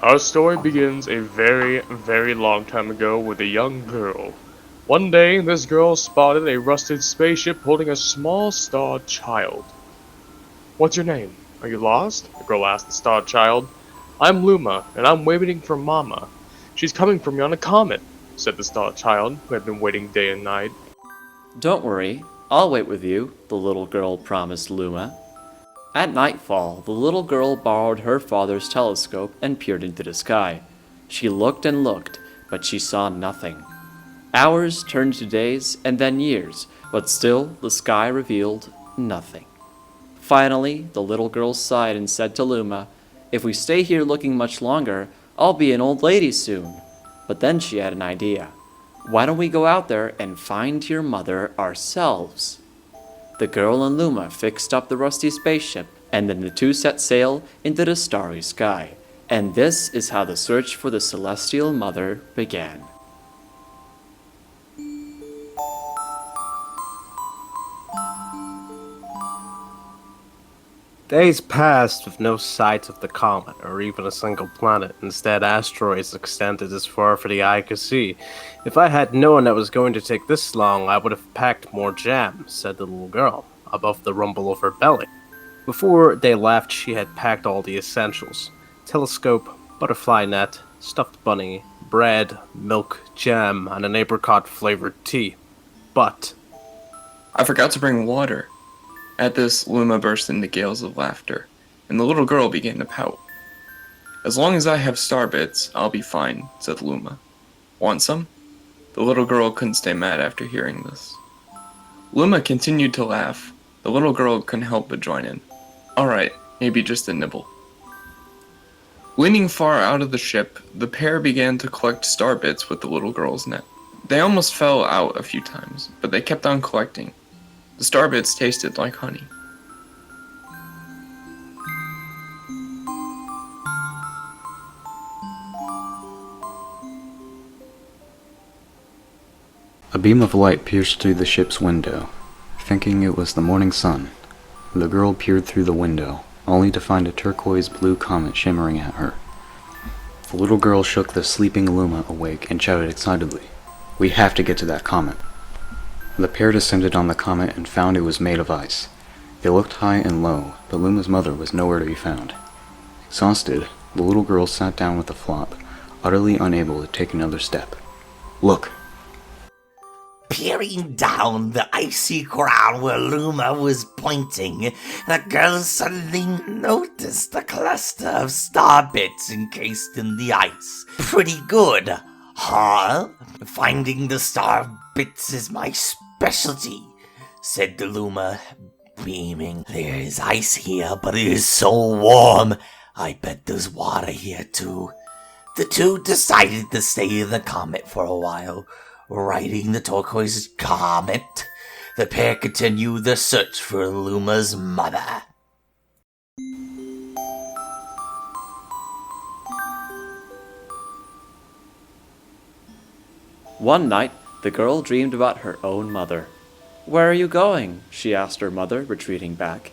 Our story begins a very, very long time ago with a young girl. One day, this girl spotted a rusted spaceship holding a small star child. "What's your name? Are you lost?" the girl asked the star child. "I'm Luma, and I'm waiting for Mama. She's coming for me on a comet," said the star child, who had been waiting day and night. Don't worry, I'll wait with you, the little girl promised Luma. At nightfall, the little girl borrowed her father's telescope and peered into the sky. She looked and looked, but she saw nothing. Hours turned to days and then years, but still the sky revealed nothing. Finally, the little girl sighed and said to Luma, "If we stay here looking much longer, I'll be an old lady soon." But then she had an idea. "Why don't we go out there and find your mother ourselves?" The girl and Luma fixed up the rusty spaceship, and then the two set sail into the starry sky. And this is how the search for the celestial mother began. Days passed with no sight of the comet or even a single planet. Instead, asteroids extended as far for the eye could see. "If I had known it was going to take this long, I would have packed more jam," said the little girl, above the rumble of her belly. Before they left, she had packed all the essentials: telescope, butterfly net, stuffed bunny, bread, milk, jam, and an apricot-flavored tea. But I forgot to bring water. At this, Luma burst into gales of laughter, and the little girl began to pout. "As long as I have star bits, I'll be fine," said Luma. "Want some?" The little girl couldn't stay mad after hearing this. Luma continued to laugh. The little girl couldn't help but join in. "Alright, maybe just a nibble." Leaning far out of the ship, the pair began to collect star bits with the little girl's net. They almost fell out a few times, but they kept on collecting. The star bits tasted like honey. A beam of light pierced through the ship's window. Thinking it was the morning sun, the girl peered through the window, only to find a turquoise blue comet shimmering at her. The little girl shook the sleeping Luma awake and shouted excitedly, "We have to get to that comet." The pair descended on the comet and found it was made of ice. They looked high and low, but Luma's mother was nowhere to be found. Exhausted, the little girl sat down with a flop, utterly unable to take another step. "Look!" Peering down the icy ground where Luma was pointing, the girl suddenly noticed a cluster of star bits encased in the ice. "Pretty good, huh? Finding the star bits is my specialty," said the Luma, beaming. "There is ice here, but it is so warm. I bet there's water here too." The two decided to stay in the comet for a while. Riding the turquoise comet, the pair continued their search for Luma's mother. One night, the girl dreamed about her own mother. "Where are you going?" she asked her mother, retreating back.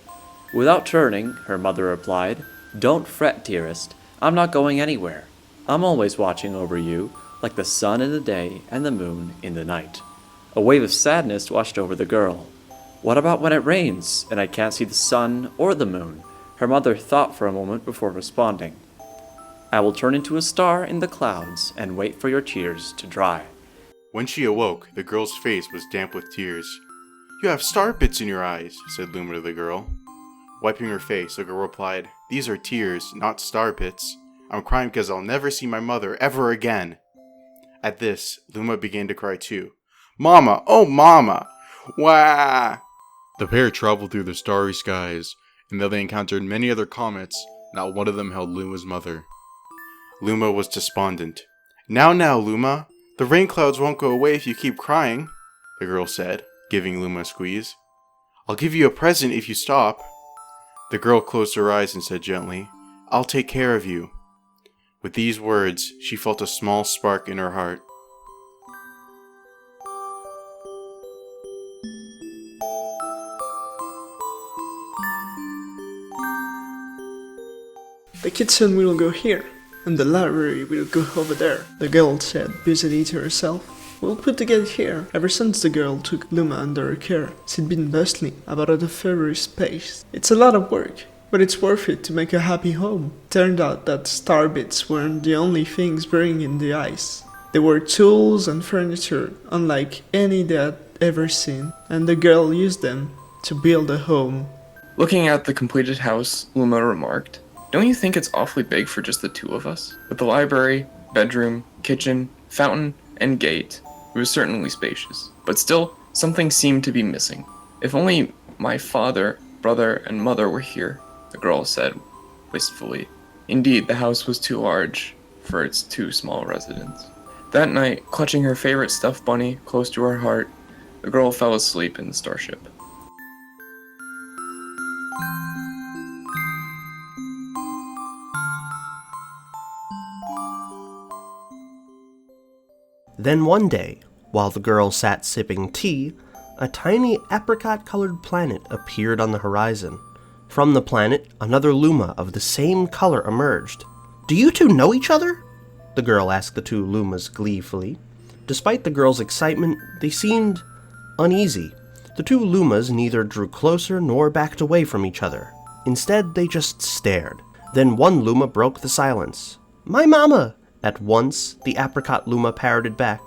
Without turning, her mother replied, "Don't fret, dearest. I'm not going anywhere. I'm always watching over you, like the sun in the day and the moon in the night." A wave of sadness washed over the girl. "What about when it rains, and I can't see the sun or the moon?" Her mother thought for a moment before responding. "I will turn into a star in the clouds and wait for your tears to dry." When she awoke, the girl's face was damp with tears. "You have star bits in your eyes," said Luma to the girl. Wiping her face, the girl replied, "These are tears, not star bits. I'm crying because I'll never see my mother ever again." At this, Luma began to cry too. "Mama! Oh, Mama! Wah!" The pair traveled through the starry skies, and though they encountered many other comets, not one of them held Luma's mother. Luma was despondent. Now, Luma! The rain clouds won't go away if you keep crying," the girl said, giving Luma a squeeze. "I'll give you a present if you stop." The girl closed her eyes and said gently, "I'll take care of you." With these words, she felt a small spark in her heart. "The kid said we will go here," And the library will go over there, the girl said, busily to herself. We'll put together here. Ever since the girl took Luma under her care, she'd been bustling about the fairy space. It's a lot of work, but it's worth it to make a happy home. Turned out that star bits weren't the only things burning in the ice. There were tools and furniture unlike any they had ever seen, and the girl used them to build a home. Looking at the completed house, Luma remarked, "Don't you think it's awfully big for just the two of us? With the library, bedroom, kitchen, fountain, and gate, it was certainly spacious. But still, something seemed to be missing. If only my father, brother, and mother were here," the girl said wistfully. Indeed, the house was too large for its two small residents. That night, clutching her favorite stuffed bunny close to her heart, the girl fell asleep in the starship. Then one day, while the girl sat sipping tea, a tiny apricot-colored planet appeared on the horizon. From the planet, another Luma of the same color emerged. "Do you two know each other?" the girl asked the two Lumas gleefully. Despite the girl's excitement, they seemed uneasy. The two Lumas neither drew closer nor backed away from each other. Instead, they just stared. Then one Luma broke the silence. "My mama!" At once, the apricot Luma parroted back.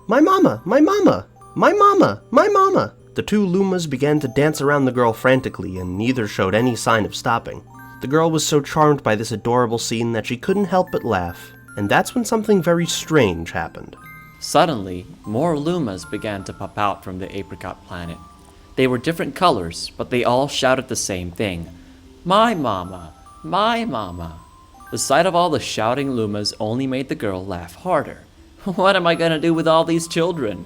"My mama! My mama! My mama! My mama!" The two Lumas began to dance around the girl frantically, and neither showed any sign of stopping. The girl was so charmed by this adorable scene that she couldn't help but laugh, and that's when something very strange happened. Suddenly, more Lumas began to pop out from the apricot planet. They were different colors, but they all shouted the same thing. "My mama! My mama!" The sight of all the shouting Lumas only made the girl laugh harder. What am I gonna do with all these children?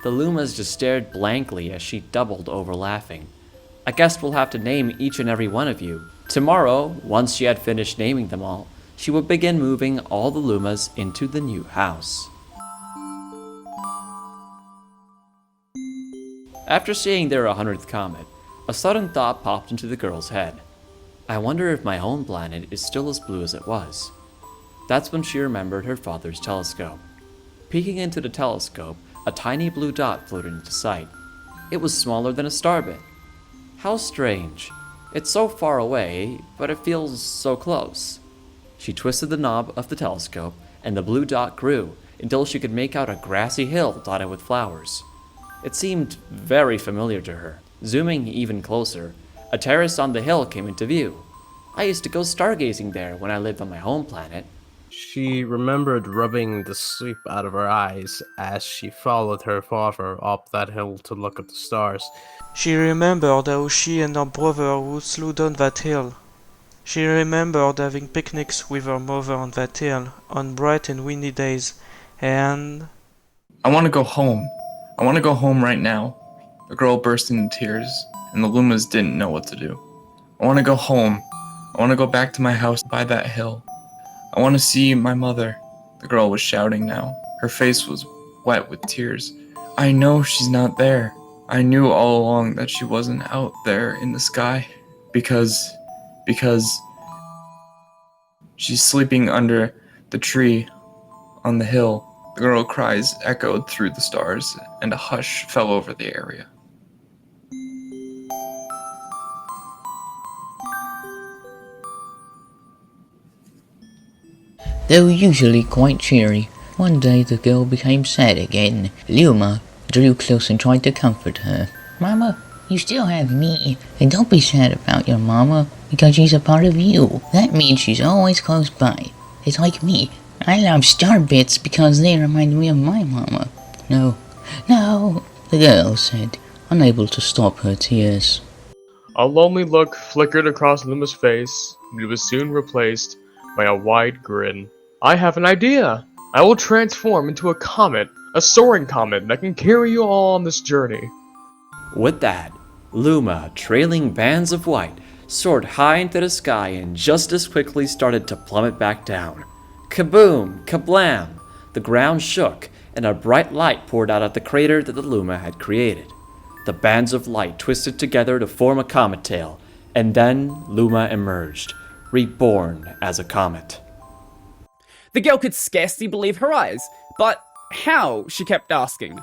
The Lumas just stared blankly as she doubled over laughing. "I guess we'll have to name each and every one of you." Tomorrow, once she had finished naming them all, she would begin moving all the Lumas into the new house. After seeing their 100th comet, a sudden thought popped into the girl's head. I wonder if my home planet is still as blue as it was. That's when she remembered her father's telescope. Peeking into the telescope, a tiny blue dot floated into sight. It was smaller than a starbit. How strange. It's so far away, but it feels so close. She twisted the knob of the telescope, and the blue dot grew until she could make out a grassy hill dotted with flowers. It seemed very familiar to her. Zooming even closer, a terrace on the hill came into view. I used to go stargazing there when I lived on my home planet. She remembered rubbing the sleep out of her eyes as she followed her father up that hill to look at the stars. She remembered how she and her brother would slow down that hill. She remembered having picnics with her mother on that hill on bright and windy days, and... "I want to go home. I want to go home right now." The girl burst into tears, and the Lumas didn't know what to do. "I want to go home. I want to go back to my house by that hill. I want to see my mother." The girl was shouting now. Her face was wet with tears. "I know she's not there. I knew all along that she wasn't out there in the sky. Because she's sleeping under the tree on the hill." The girl's cries echoed through the stars, and a hush fell over the area. Though usually quite cheery, one day the girl became sad again. Luma drew close and tried to comfort her. "Mama, you still have me, and don't be sad about your mama, because she's a part of you. That means she's always close by. It's like me. I love star bits because they remind me of my mama." No, the girl said, unable to stop her tears. A lonely look flickered across Luma's face, but it was soon replaced by a wide grin. "I have an idea! I will transform into a comet, a soaring comet that can carry you all on this journey." With that, Luma, trailing bands of white, soared high into the sky and just as quickly started to plummet back down. Kaboom! Kablam! The ground shook, and a bright light poured out of the crater that the Luma had created. The bands of light twisted together to form a comet tail, and then Luma emerged, reborn as a comet. The girl could scarcely believe her eyes. But how? She kept asking.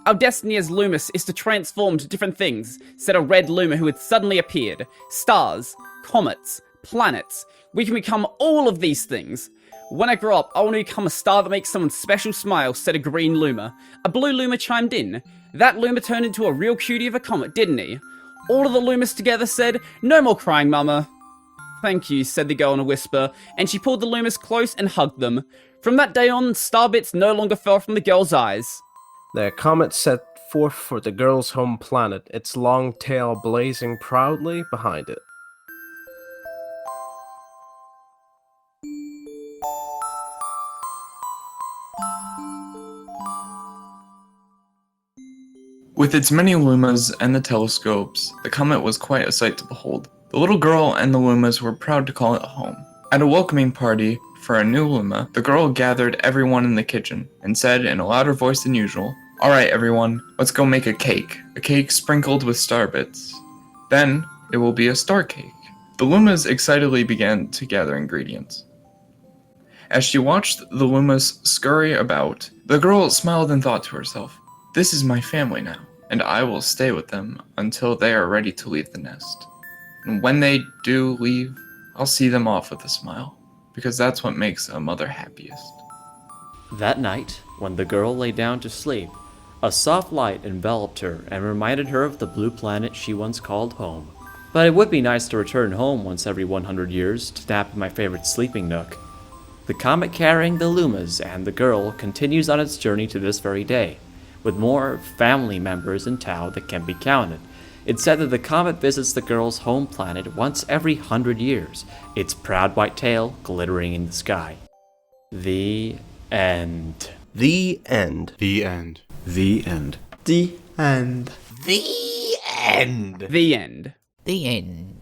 Our destiny as Loomis is to transform to different things, said a red Luma who had suddenly appeared. Stars, comets, planets. We can become all of these things. When I grow up, I want to become a star that makes someone special smile, said a green Luma. A blue Luma chimed in. That Luma turned into a real cutie of a comet, didn't he? All of the Lumas together said, "No more crying, Mama." "Thank you," said the girl in a whisper, and she pulled the Lumas close and hugged them. From that day on, starbits no longer fell from the girl's eyes. The comet set forth for the girl's home planet, its long tail blazing proudly behind it. With its many Lumas and the telescopes, the comet was quite a sight to behold. The little girl and the Lumas were proud to call it home. At a welcoming party for a new Luma, the girl gathered everyone in the kitchen and said in a louder voice than usual, "Alright everyone, let's go make a cake sprinkled with star bits. Then, it will be a star cake." The Lumas excitedly began to gather ingredients. As she watched the Lumas scurry about, the girl smiled and thought to herself, "This is my family now, and I will stay with them until they are ready to leave the nest. And when they do leave, I'll see them off with a smile, because that's what makes a mother happiest." That night, when the girl lay down to sleep, a soft light enveloped her and reminded her of the blue planet she once called home. But it would be nice to return home once every 100 years to nap in my favorite sleeping nook. The comet carrying the Lumas and the girl continues on its journey to this very day, with more family members in tow that can be counted. It's said that the comet visits the girl's home planet once every 100 years, its proud white tail glittering in the sky. The end. The end. The end. The end. The end. The end. The end. The end.